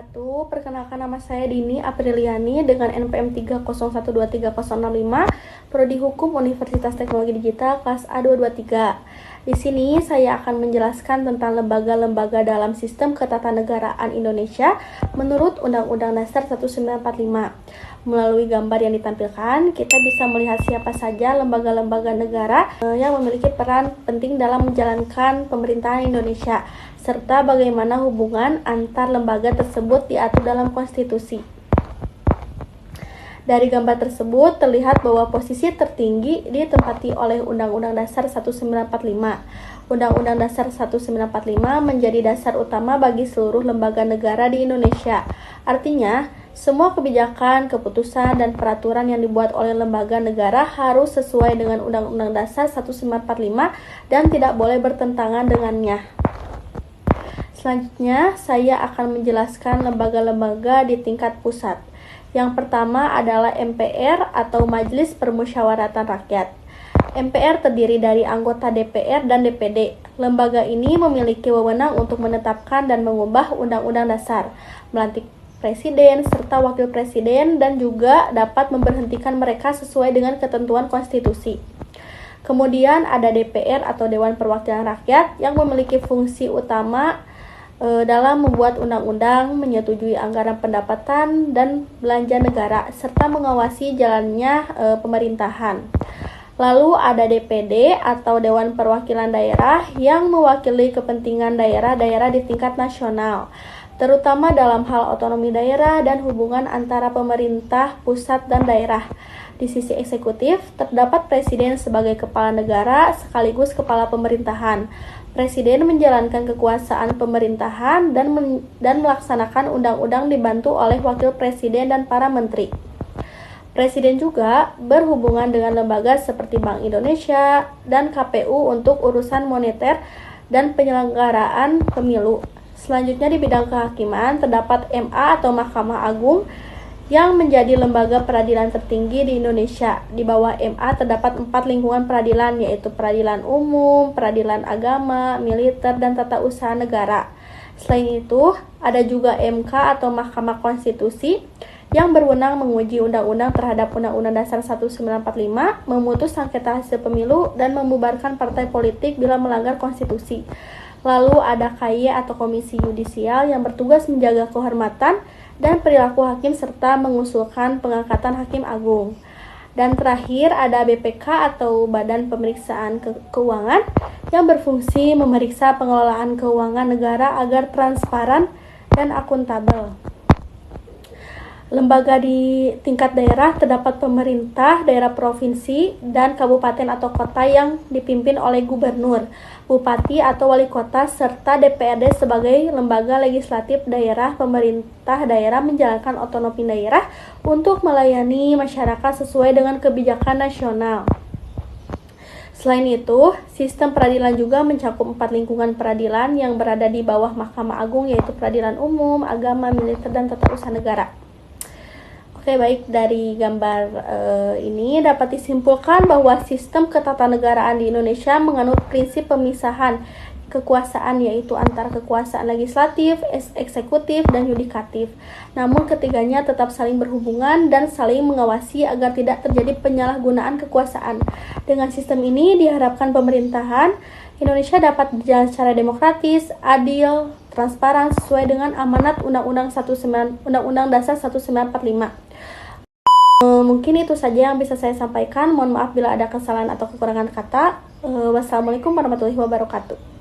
wabarakatuh. Perkenalkan, nama saya Dini Apriliani dengan NPM 3012305, Prodi Hukum Universitas Teknologi Digital kelas A223. Di sini saya akan menjelaskan tentang lembaga-lembaga dalam sistem ketatanegaraan Indonesia menurut Undang-Undang Dasar 1945. Melalui gambar yang ditampilkan, kita bisa melihat siapa saja lembaga-lembaga negara yang memiliki peran penting dalam menjalankan pemerintahan Indonesia, serta bagaimana hubungan antar lembaga tersebut diatur dalam konstitusi. Dari gambar tersebut terlihat bahwa posisi tertinggi ditempati oleh Undang-Undang Dasar 1945. Undang-Undang Dasar 1945 menjadi dasar utama bagi seluruh lembaga negara di Indonesia. Artinya, semua kebijakan, keputusan, dan peraturan yang dibuat oleh lembaga negara harus sesuai dengan Undang-Undang Dasar 1945 dan tidak boleh bertentangan dengannya. Selanjutnya, saya akan menjelaskan lembaga-lembaga di tingkat pusat. Yang pertama adalah MPR atau Majelis Permusyawaratan Rakyat. MPR terdiri dari anggota DPR dan DPD. Lembaga ini memiliki wewenang untuk menetapkan dan mengubah undang-undang dasar, melantik presiden serta wakil presiden, dan juga dapat memberhentikan mereka sesuai dengan ketentuan konstitusi. Kemudian ada DPR atau Dewan Perwakilan Rakyat yang memiliki fungsi utama dalam membuat undang-undang, menyetujui anggaran pendapatan dan belanja negara, serta mengawasi jalannya pemerintahan. Lalu ada DPD atau Dewan Perwakilan Daerah yang mewakili kepentingan daerah-daerah di tingkat nasional, terutama dalam hal otonomi daerah dan hubungan antara pemerintah pusat dan daerah. Di sisi eksekutif, terdapat presiden sebagai kepala negara sekaligus kepala pemerintahan. Presiden menjalankan kekuasaan pemerintahan dan melaksanakan undang-undang dibantu oleh wakil presiden dan para menteri. Presiden juga berhubungan dengan lembaga seperti Bank Indonesia dan KPU untuk urusan moneter dan penyelenggaraan pemilu. Selanjutnya di bidang kehakiman terdapat MA atau Mahkamah Agung yang menjadi lembaga peradilan tertinggi di Indonesia. Di bawah MA terdapat 4 lingkungan peradilan, yaitu peradilan umum, peradilan agama, militer, dan tata usaha negara. Selain itu, ada juga MK atau Mahkamah Konstitusi yang berwenang menguji undang-undang terhadap Undang-Undang Dasar 1945, memutus sengketa hasil pemilu, dan membubarkan partai politik bila melanggar konstitusi. Lalu ada KY atau Komisi Yudisial yang bertugas menjaga kehormatan dan perilaku hakim serta mengusulkan pengangkatan hakim agung. Dan terakhir ada BPK atau Badan Pemeriksaan Keuangan yang berfungsi memeriksa pengelolaan keuangan negara agar transparan dan akuntabel. Lembaga di tingkat daerah terdapat pemerintah daerah provinsi dan kabupaten atau kota yang dipimpin oleh gubernur, bupati atau wali kota, serta DPRD sebagai lembaga legislatif daerah. Pemerintah daerah menjalankan otonomi daerah untuk melayani masyarakat sesuai dengan kebijakan nasional. Selain itu, sistem peradilan juga mencakup 4 lingkungan peradilan yang berada di bawah Mahkamah Agung, yaitu peradilan umum, agama, militer, dan tata usaha negara. Oke, baik, dari gambar ini dapat disimpulkan bahwa sistem ketatanegaraan di Indonesia menganut prinsip pemisahan kekuasaan, yaitu antara kekuasaan legislatif, eksekutif, dan yudikatif. Namun ketiganya tetap saling berhubungan dan saling mengawasi agar tidak terjadi penyalahgunaan kekuasaan. Dengan sistem ini diharapkan pemerintahan Indonesia dapat berjalan secara demokratis, adil, transparan sesuai dengan amanat Undang-Undang Dasar 1945. Mungkin itu saja yang bisa saya sampaikan. Mohon maaf bila ada kesalahan atau kekurangan kata. Wassalamualaikum warahmatullahi wabarakatuh.